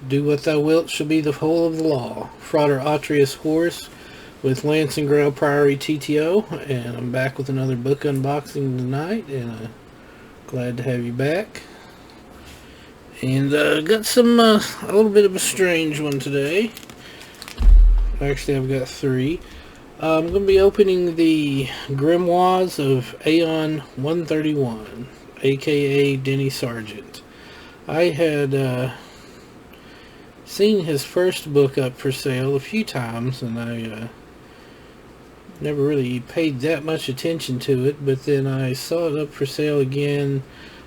Do what thou wilt shall be the whole of the law. Frater Atrius Horus with Lance and Grail Priory TTO, and I'm back with another book unboxing tonight, and glad to have you back. And got some a little bit of a strange one today. Actually, I've got three. I'm going to be opening the Grimoires of AI-ON 131, aka Denny Sargent. I had seen his first book up for sale a few times, and I never really paid that much attention to it, but then I saw it up for sale again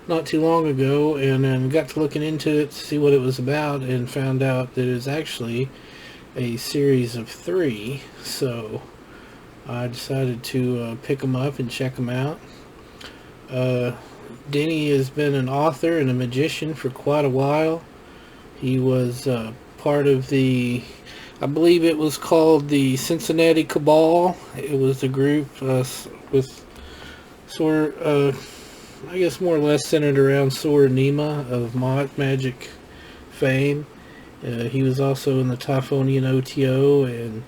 not too long ago, and then got to looking into it to see what it was about, and found out that it's actually a series of 3, so I decided to pick them up and check them out. Denny has been an author and a magician for quite a while. He was part of the, I believe it was called the Cincinnati Cabal. It was a group with sort of, I guess more or less centered around Sora Nima of magic fame. He was also in the Typhonian OTO and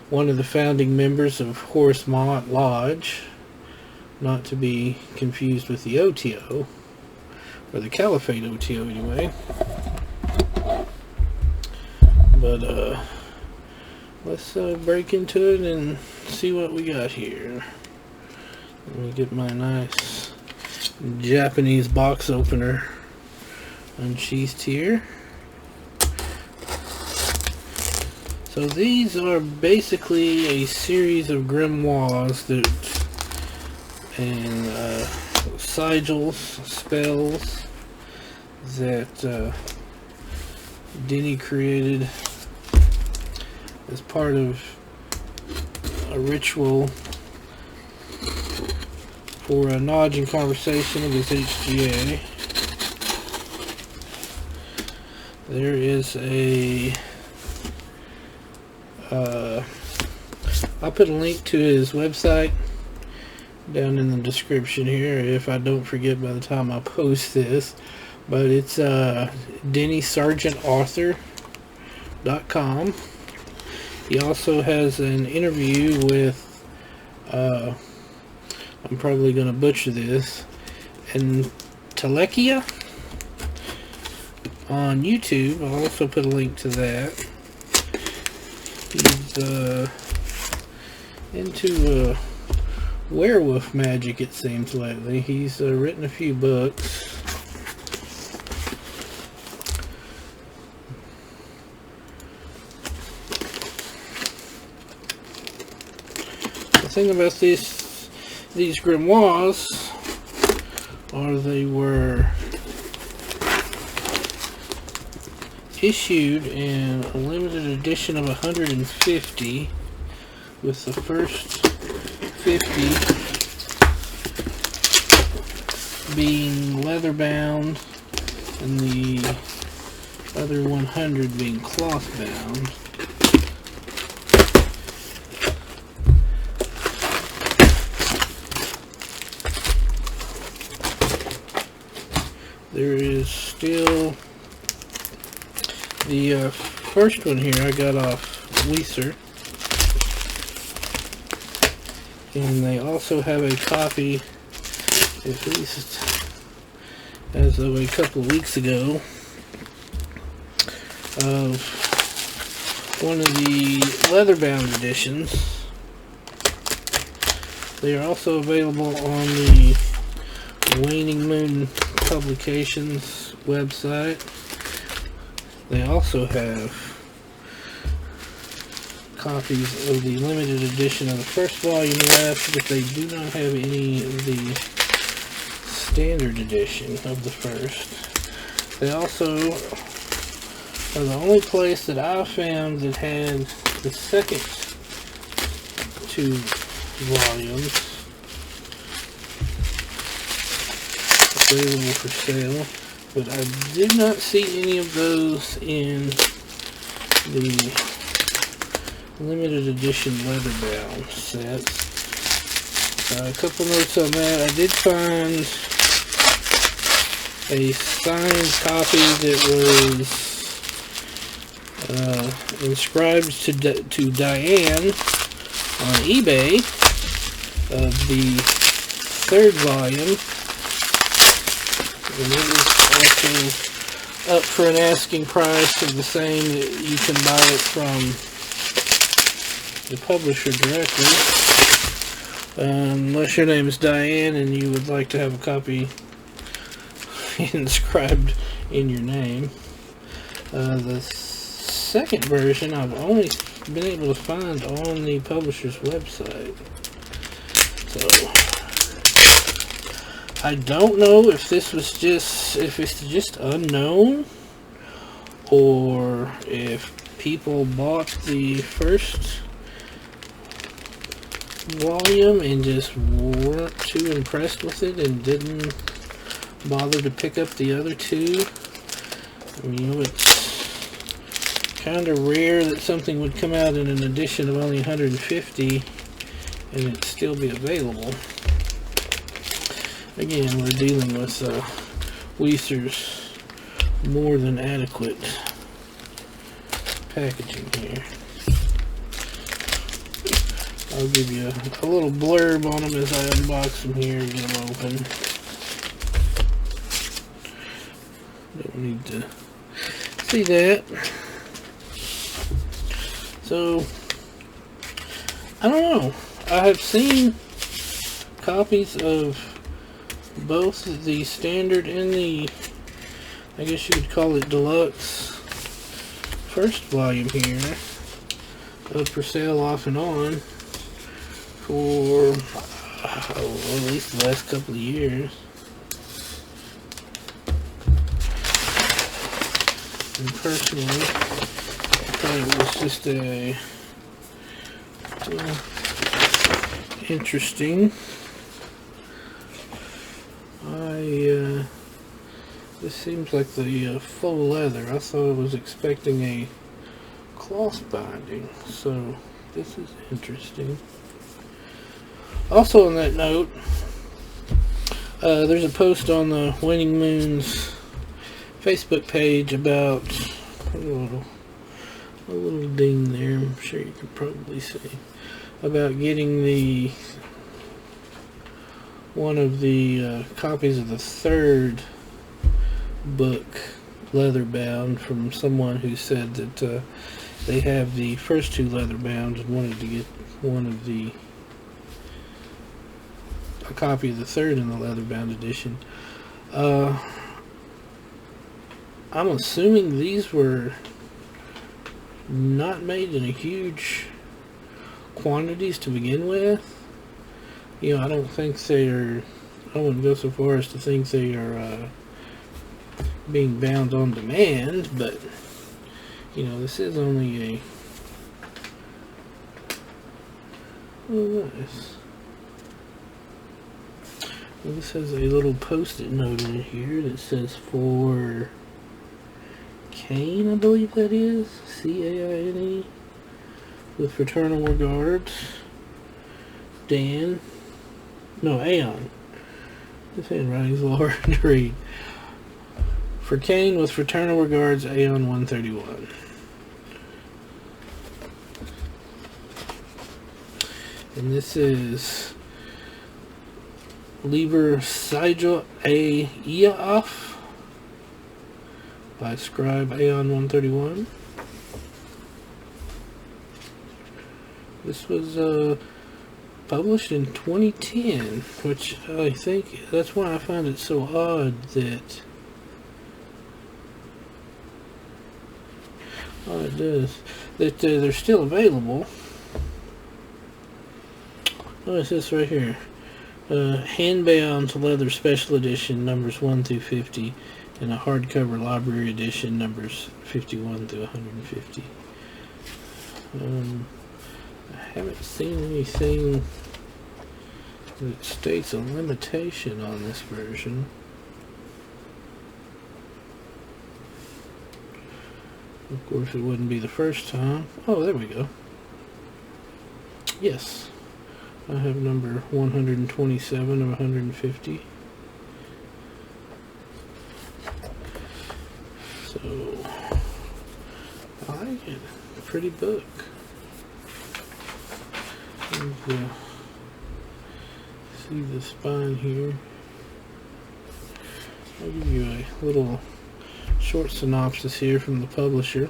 one of the founding members of Horus Mott Lodge, not to be confused with the OTO, or the Caliphate OTO anyway. But let's break into it and see what we got here. Let me get my nice Japanese box opener unsheathed here. So these are basically a series of grimoires and sigils, spells that Denny created as part of a ritual for a knowledge and conversation of his HGA. There is a I'll put a link to his website down in the description here if I don't forget by the time I post this, but it's DennySargentAuthor.com. He also has an interview with I'm probably going to butcher this, and Telekia on YouTube. I'll also put a link to that. He's into werewolf magic, it seems, lately. He's written a few books. The thing about these grimoires are they were issued in a limited edition of 150, with the first 50 being leather bound and the other 100 being cloth bound. There is still the first one here I got off Weiser, and they also have a copy, at least as of a couple of weeks ago, of one of the leather-bound editions. They are also available on the Waning Moon Publications website. They also have copies of the limited edition of the first volume left, but they do not have any of the standard edition of the first. They also are the only place that I found that had the second 2 volumes available for sale, but I did not see any of those in the limited edition leather bound sets. A couple notes on that. I did find a signed copy that was inscribed to Diane on eBay of the third volume, and it is also up for an asking price of the same. You can buy it from the publisher directly, unless your name is Diane and you would like to have a copy inscribed in your name. The second version I've only been able to find on the publisher's website, so I don't know if this was it's just unknown, or if people bought the first volume and just weren't too impressed with it and didn't bother to pick up the other two. I mean, you know, it's kind of rare that something would come out in an edition of only 150 and it'd still be available. Again, we're dealing with Weiser's more than adequate packaging here. I'll give you a little blurb on them as I unbox them here and get them open. Don't need to see that. So, I don't know. I have seen copies of both the standard and the, I guess you could call it deluxe, first volume here, up for sale off and on for at least the last couple of years. And personally, I thought it was just interesting. This seems like the faux leather. I thought I was expecting a cloth binding, so this is interesting. Also on that note, there's a post on the Waning Moon's Facebook page about a little ding there, I'm sure you can probably see, about getting the one of the copies of the third book leather bound from someone who said that they have the first two leather bound and wanted to get a copy of the third in the leather bound edition. I'm assuming these were not made in a huge quantities to begin with. You know, I don't think I wouldn't go so far as to think they are being bound on demand, but you know, this is only a, oh nice. Well, this has a little post-it note in here that says for Kane, I believe that is, C-A-I-N-E, with fraternal regards, Dan, no, A-ON. This handwriting's a little hard to read. For Kane, with fraternal regards, A-ON 131. And this is Liber Sigil-A-IAF by Scribe A-ON 131. This was published in 2010, which I think that's why I find it so odd that it does that they're still available. Oh, it says right here, hand-bound leather special edition numbers 1 through 50, and a hardcover library edition numbers 51 through 150. I haven't seen anything that states a limitation on this version. Of course, it wouldn't be the first time. Oh, there we go. Yes. I have number 127 of 150. So, I like it. Pretty book. See the spine here. I'll give you a little short synopsis here from the publisher.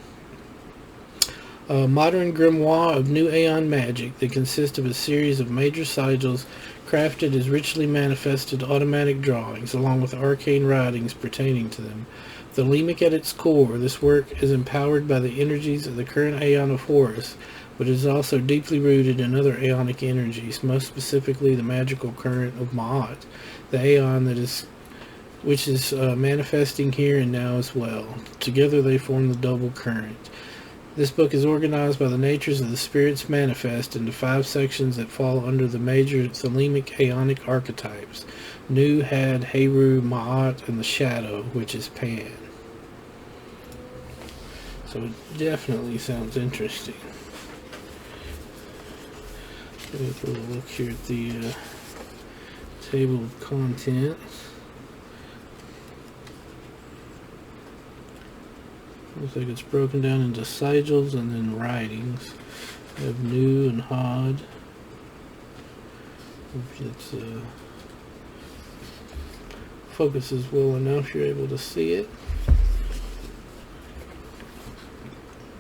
A modern grimoire of new Aeon magic that consists of a series of major sigils crafted as richly manifested automatic drawings, along with arcane writings pertaining to them. Thelemic at its core, this work is empowered by the energies of the current Aeon of Horus, but is also deeply rooted in other Aeonic energies, most specifically the magical current of Ma'at, the Aeon which is manifesting here and now as well. Together they form the double current. This book is organized by the natures of the spirits manifest into 5 sections that fall under the major Thelemic Aeonic archetypes: Nu, Had, Heru, Ma'at, and the Shadow, which is Pan. So it definitely sounds interesting. Let's have a look here at the table of contents. Looks like it's broken down into sigils and then writings. We have Nu and Had. If it's focuses well enough, you're able to see it.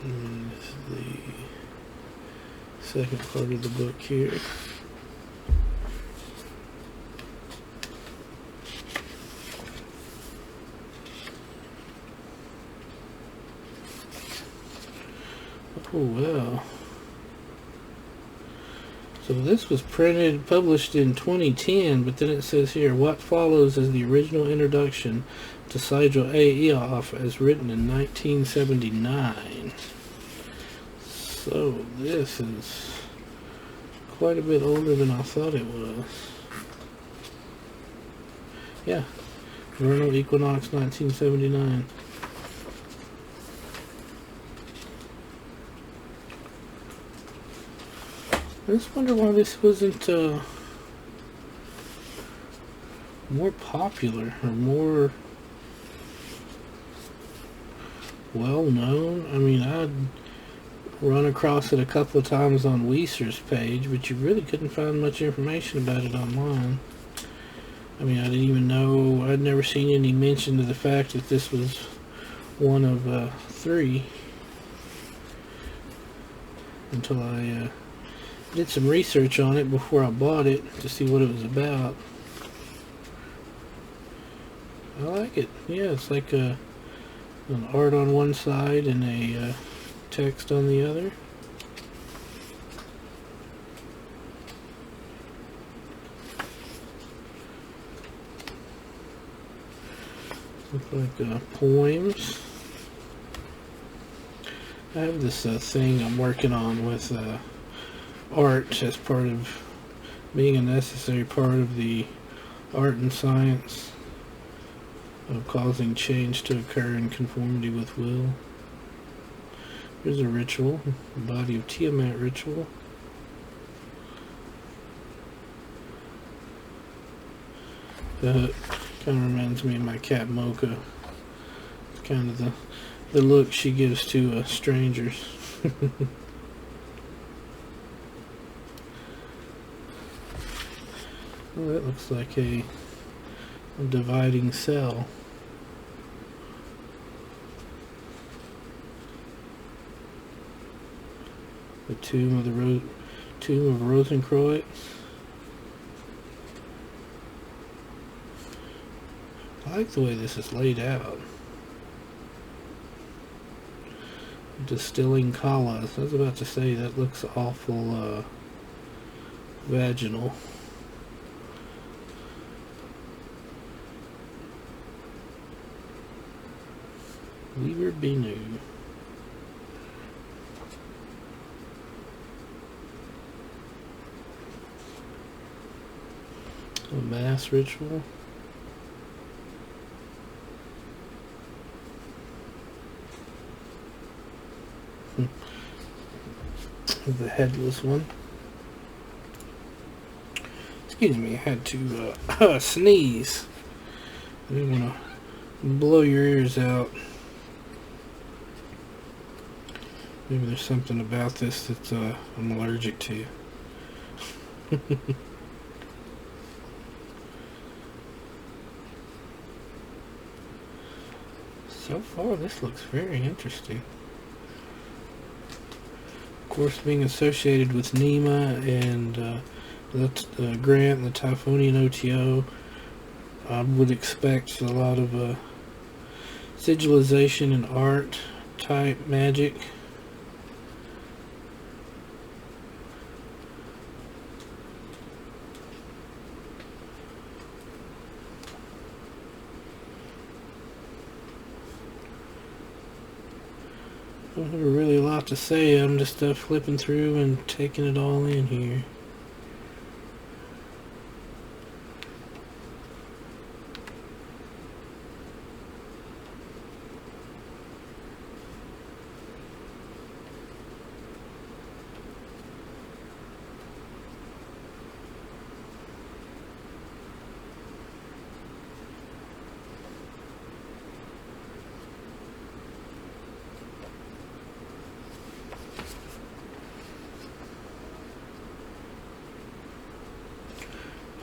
And this is the second part of the book here. Oh wow. So this was published in 2010, but then it says here, what follows is the original introduction to Sigil-A-IAF as written in 1979. So this is quite a bit older than I thought it was. Yeah, Vernal Equinox 1979. I just wonder why this wasn't more popular or more well known. I mean, I'd run across it a couple of times on Weiser's page, but you really couldn't find much information about it online. I mean, I didn't even know, I'd never seen any mention of the fact that this was one of 3 until I did some research on it before I bought it to see what it was about. I like it. Yeah, it's like an art on one side and a text on the other. Look like poems. I have this thing I'm working on with art as part of being a necessary part of the art and science of causing change to occur in conformity with will. Here's a ritual, the body of Tiamat ritual. Kind of reminds me of my cat Mocha. It's kind of the look she gives to strangers. Well, that looks like a dividing cell. The tomb of Rosenkreuz. I like the way this is laid out. Distilling kalas. I was about to say that looks awful vaginal. Liber Binu. A mass ritual. The headless one. Excuse me, I had to sneeze. I didn't want to blow your ears out. Maybe there's something about this that I'm allergic to. So far, this looks very interesting. Of course, being associated with Nema and Grant and the Typhonian OTO, I would expect a lot of sigilization and art type magic. I don't have really a lot to say. I'm just flipping through and taking it all in here.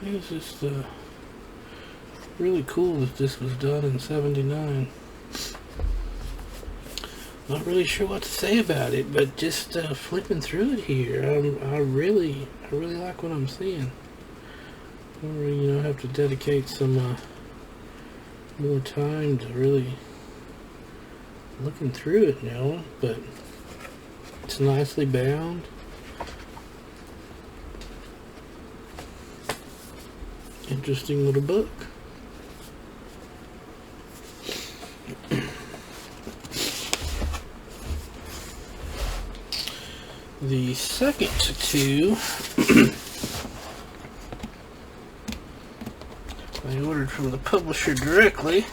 It's just really cool that this was done in '79. Not really sure what to say about it, but just flipping through it here, I really like what I'm seeing. I really, have to dedicate some more time to really looking through it now, but it's nicely bound. Interesting little book. The second two I ordered from the publisher directly.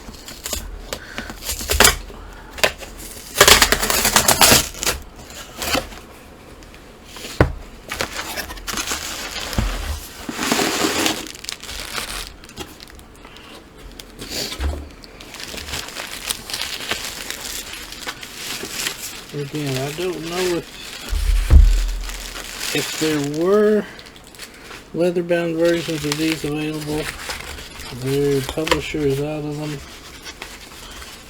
Again, I don't know if there were leather-bound versions of these available. Their publisher is out of them,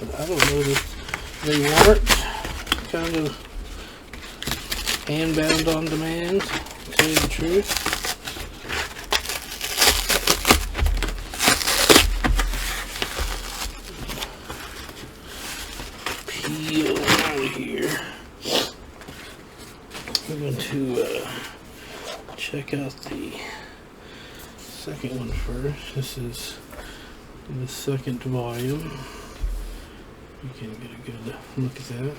but I don't know if they weren't kind of hand-bound on demand, to tell you the truth. Peel out of here. I'm going to check out the second one first. This is the second volume. You can get a good look at that.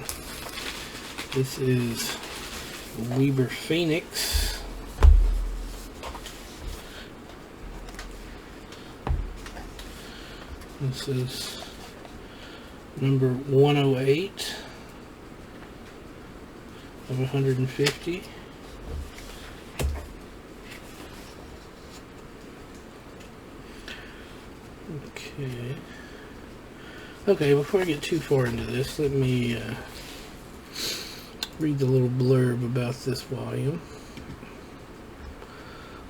This is Liber Phoenix. This is number 108 of 150. Okay, before I get too far into this, let me read the little blurb about this volume.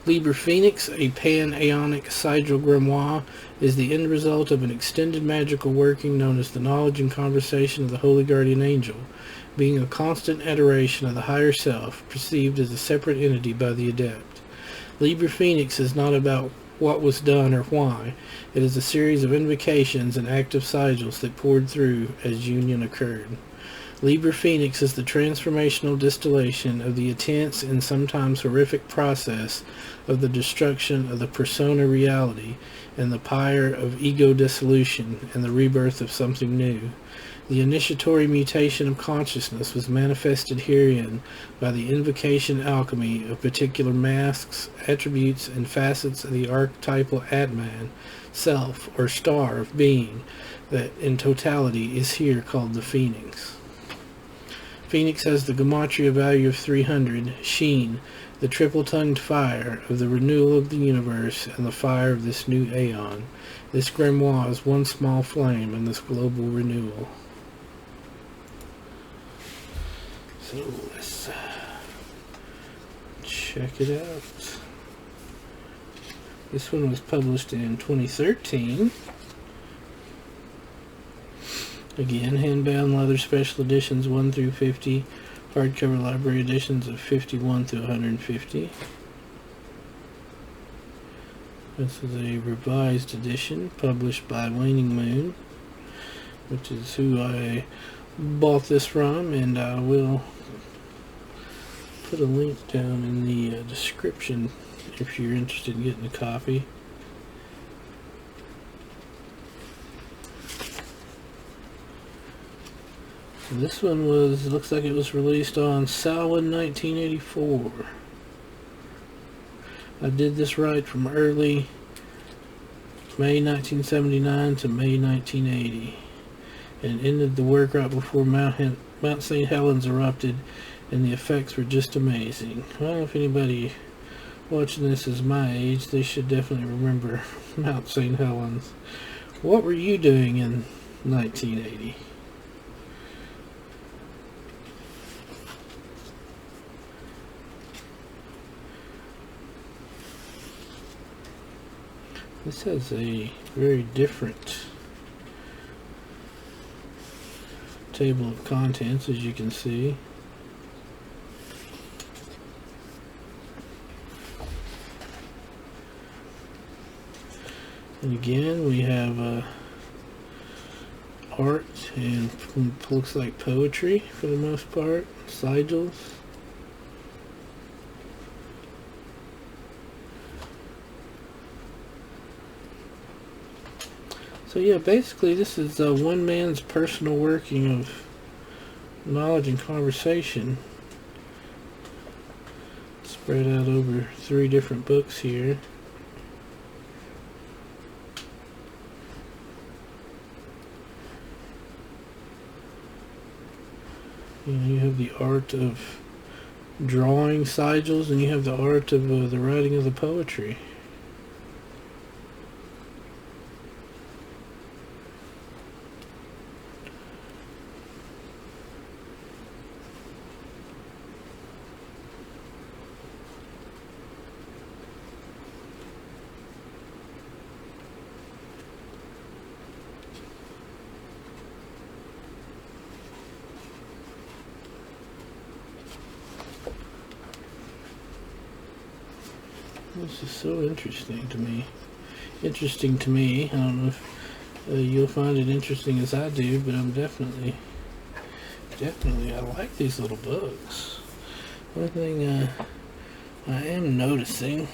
Liber Phoenix, a pan-aeonic sigil grimoire, is the end result of an extended magical working known as the knowledge and conversation of the Holy Guardian Angel, being a constant adoration of the higher self, perceived as a separate entity by the adept. Liber Phoenix is not about what was done or why. It is a series of invocations and active sigils that poured through as union occurred. Liber Phoenix is the transformational distillation of the intense and sometimes horrific process of the destruction of the persona reality and the pyre of ego dissolution and the rebirth of something new. The initiatory mutation of consciousness was manifested herein by the invocation alchemy of particular masks, attributes, and facets of the archetypal Atman, self, or star of being, that in totality is here called the Phoenix. Phoenix has the gematria value of 300, Sheen, the triple-tongued fire of the renewal of the universe and the fire of this new aeon. This grimoire is one small flame in this global renewal. So let's check it out. This one was published in 2013. Again, handbound leather special editions 1 through 50, hardcover library editions of 51 through 150. This is a revised edition published by Waning, which is who I bought this from, and I will put a link down in the description if you're interested in getting a copy. So this one looks like it was released on Samhain 1984. I did this right from early May 1979 to May 1980, and ended the work right before Mount St. Helens erupted, and the effects were just amazing. Well, if anybody watching this is my age, they should definitely remember Mount St. Helens. What were you doing in 1980? This has a very different table of contents, as you can see. And again, we have art and looks like poetry for the most part, sigils. So yeah, basically this is one man's personal working of knowledge and conversation, spread out over 3 different books here. You have the art of drawing sigils, and you have the art of the writing of the poetry. This is so interesting to me. I don't know if you'll find it interesting as I do, but I'm definitely, I like these little books. One thing I am noticing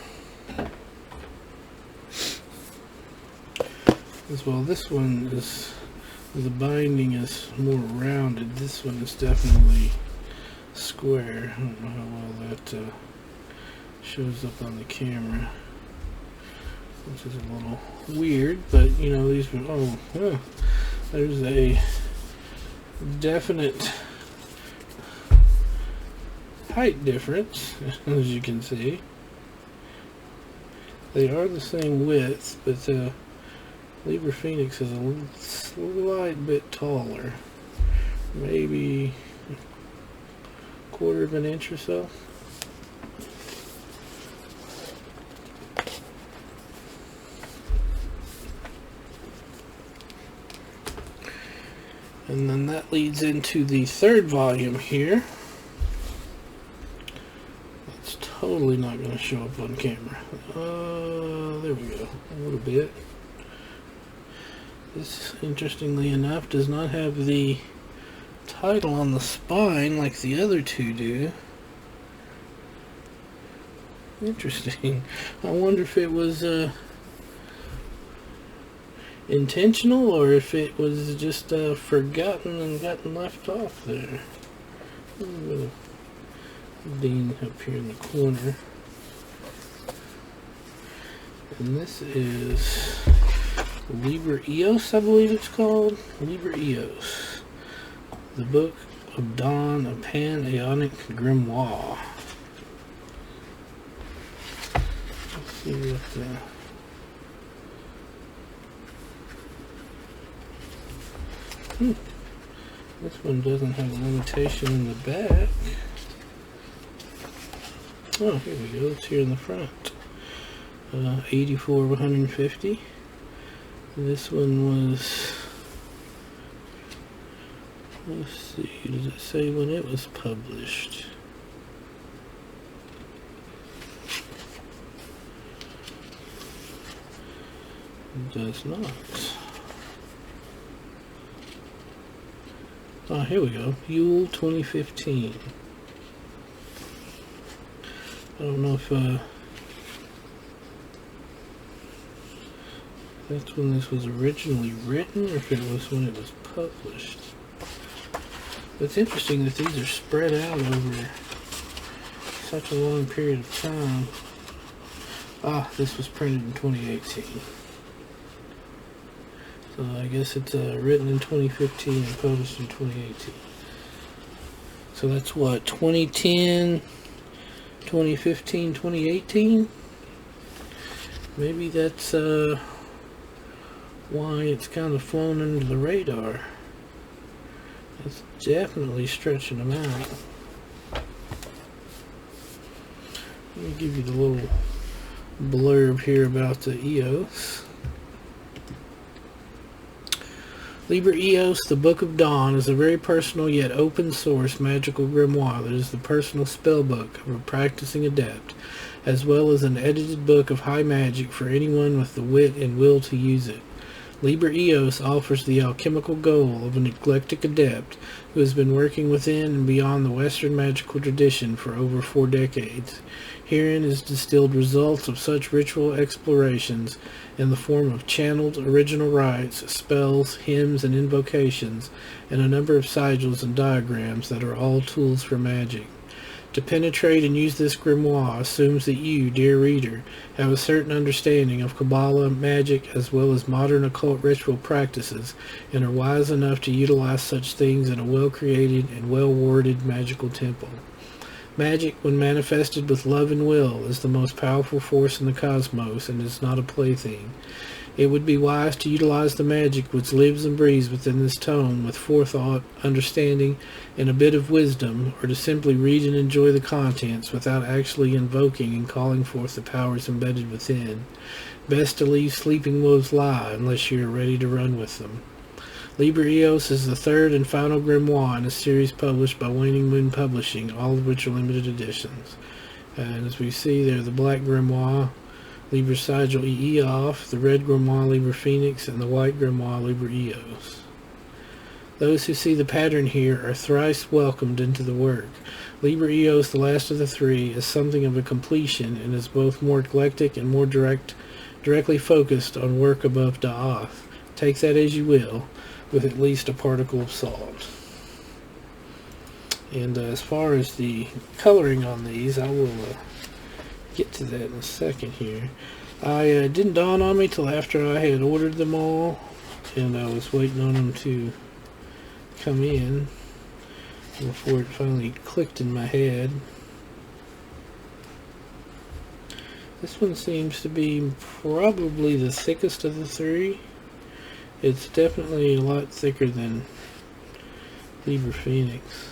is, well, this one is, the binding is more rounded. This one is definitely square. I don't know how well that shows up on the camera, which is a little weird, but you know, these were, there's a definite height difference, as you can see. They are the same width, but Liber Phoenix is a slight bit taller, maybe a 1/4 of an inch or so. And then that leads into the 3rd volume here. It's totally not going to show up on camera. There we go. A little bit. This, interestingly enough, does not have the title on the spine like the other 2 do. Interesting. I wonder if it was intentional, or if it was just forgotten and gotten left off there. A little bit of Dean up here in the corner. And this is Liber EOS, I believe it's called. Liber EOS. The Book of Dawn, a Pan-Aeonic Grimoire. Let's see what This one doesn't have a limitation in the back. Oh, here we go. It's here in the front. 84 of 150. This one was, let's see, does it say when it was published? It does not. Oh, here we go. Yule 2015. I don't know if that's when this was originally written or if it was when it was published. But it's interesting that these are spread out over such a long period of time. Ah, this was printed in 2018. So I guess it's written in 2015 and published in 2018. So that's what, 2010, 2015, 2018? Maybe that's why it's kind of flown under the radar. It's definitely stretching them out. Let me give you the little blurb here about the EOS. Liber EOS, the Book of Dawn, is a very personal yet open-source magical grimoire that is the personal spellbook of a practicing adept, as well as an edited book of high magic for anyone with the wit and will to use it. Liber EOS offers the alchemical goal of an eclectic adept who has been working within and beyond the Western magical tradition for over 4 decades. Herein is distilled results of such ritual explorations in the form of channeled original rites, spells, hymns, and invocations, and a number of sigils and diagrams that are all tools for magic. To penetrate and use this grimoire assumes that you, dear reader, have a certain understanding of Kabbalah, magic, as well as modern occult ritual practices, and are wise enough to utilize such things in a well-created and well-worded magical temple. Magic, when manifested with love and will, is the most powerful force in the cosmos and is not a plaything. It would be wise to utilize the magic which lives and breathes within this tome with forethought, understanding, and a bit of wisdom, or to simply read and enjoy the contents without actually invoking and calling forth the powers embedded within. Best to leave sleeping wolves lie unless you are ready to run with them. Liber EOS is the third and final grimoire in a series published by Waning Moon Publishing, all of which are limited editions. And as we see there, the black grimoire, Liber Sigil-A-IAF, the red grimoire, Liber Phoenix, and the white grimoire, Liber EOS. Those who see the pattern here are thrice welcomed into the work. Liber EOS, the last of the three, is something of a completion and is both more eclectic and more directly focused on work above Da'ath. Take that as you will, with at least a particle of salt. And as far as the coloring on these, I will get to that in a second here. It didn't dawn on me till after I had ordered them all, and I was waiting on them to come in before it finally clicked in my head. This one seems to be probably the thickest of the three. It's definitely a lot thicker than Liber Phoenix.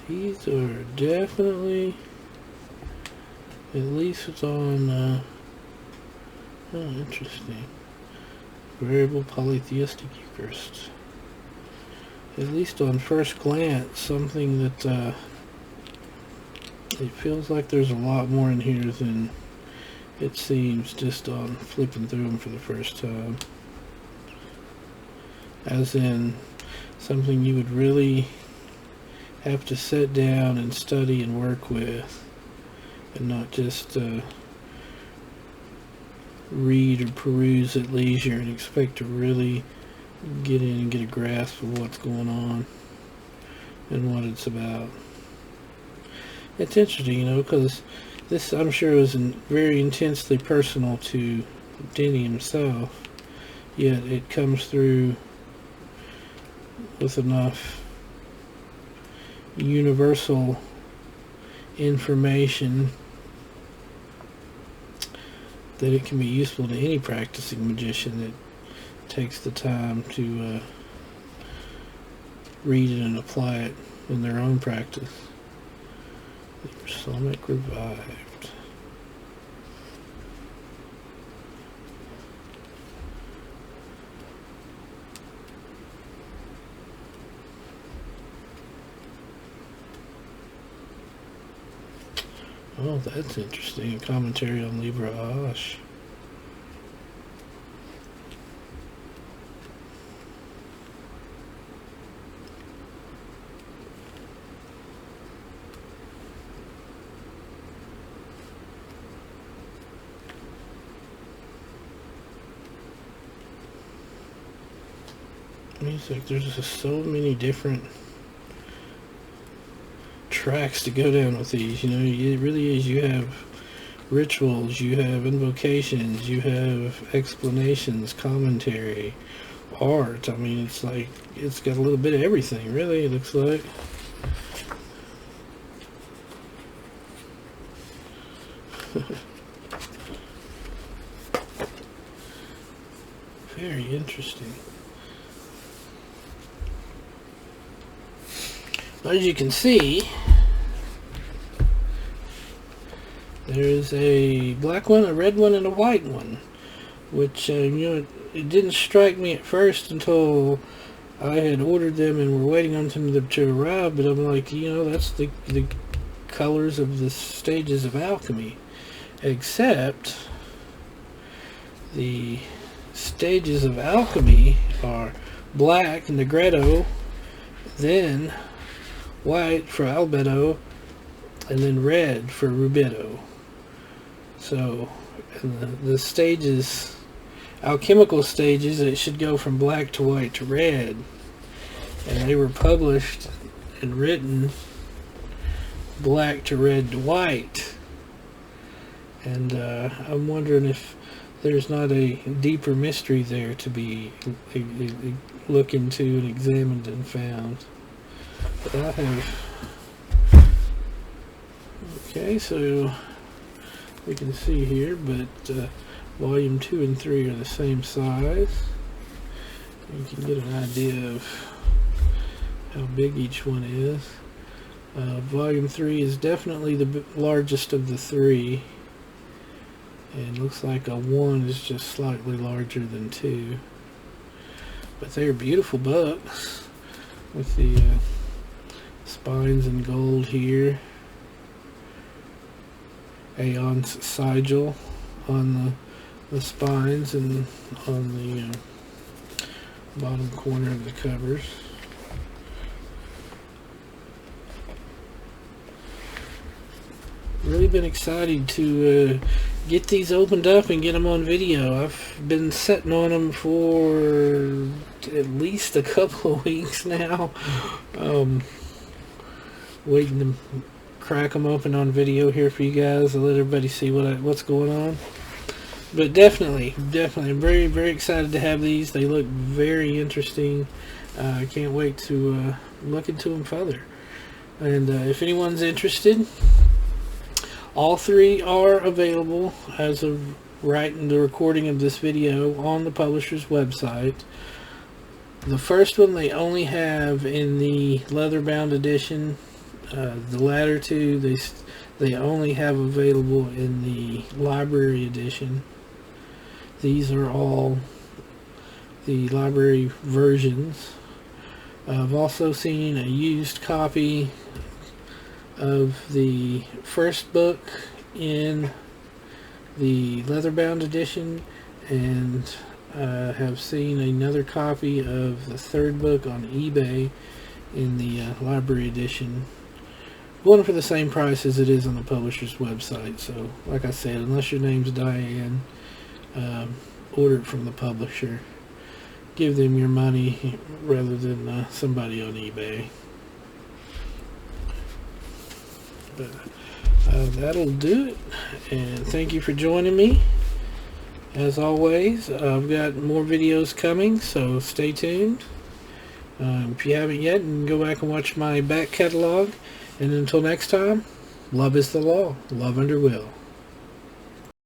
These are definitely, at least it's on, oh, interesting, variable polytheistic Eucharist. At least on first glance, something that, it feels like there's a lot more in here than it seems just on flipping through them for the first time. As in, something you would really have to sit down and study and work with, and not just read or peruse at leisure and expect to really get in and get a grasp of what's going on. and what it's about. It's interesting, you know, because this, I'm sure, was very intensely personal to Denny himself, yet it comes through with enough universal information that it can be useful to any practicing magician that takes the time to read it and apply it in their own practice. Liber Sonic revived. Oh, that's interesting. A commentary on Liber AI. Music, there's just so many different tracks to go down with these, you know. It really is. You have rituals, you have invocations, you have explanations, commentary, art. I mean, it's like, it's got a little bit of everything, really, it looks like. Very interesting. As you can see, there's a black one, a red one, and a white one, which, you know, it didn't strike me at first until I had ordered them and were waiting on them to arrive, but I'm like, you know, that's the colors of the stages of alchemy, except the stages of alchemy are black, Negretto, then white for Albedo, and then red for Rubedo. So, the stages, alchemical stages, it should go from black to white to red, and they were published and written black to red to white. And I'm wondering if there's not a deeper mystery there to be looked into and examined and found. But I have... Okay, so we can see here, but volume 2 and 3 are the same size. You can get an idea of how big each one is. Volume 3 is definitely the largest of the three, and looks like a 1 is just slightly larger than 2. But they're beautiful books with the spines in gold here. Aeon's sigil on the spines and on the bottom corner of the covers. Really been excited to get these opened up and get them on video. I've been sitting on them for at least a couple of weeks now, waiting to crack them open on video here for you guys to let everybody see what's going on. But definitely, I'm very, very excited to have these. They look very interesting. I can't wait to look into them further. And if anyone's interested, all three are available as of right in the recording of this video on the publisher's website. The first one they only have in the leather-bound edition. The latter two they only have available in the library edition. These are all the library versions. I've also seen a used copy of the first book in the leather-bound edition, and have seen another copy of the third book on eBay in the library edition, going for the same price as it is on the publisher's website. So like I said, unless your name's Diane, order it from the publisher. Give them your money rather than somebody on eBay. But that'll do it. And thank you for joining me. As always, I've got more videos coming, so stay tuned. If you haven't yet, you can go back and watch my back catalog. And until next time, love is the law. Love under will.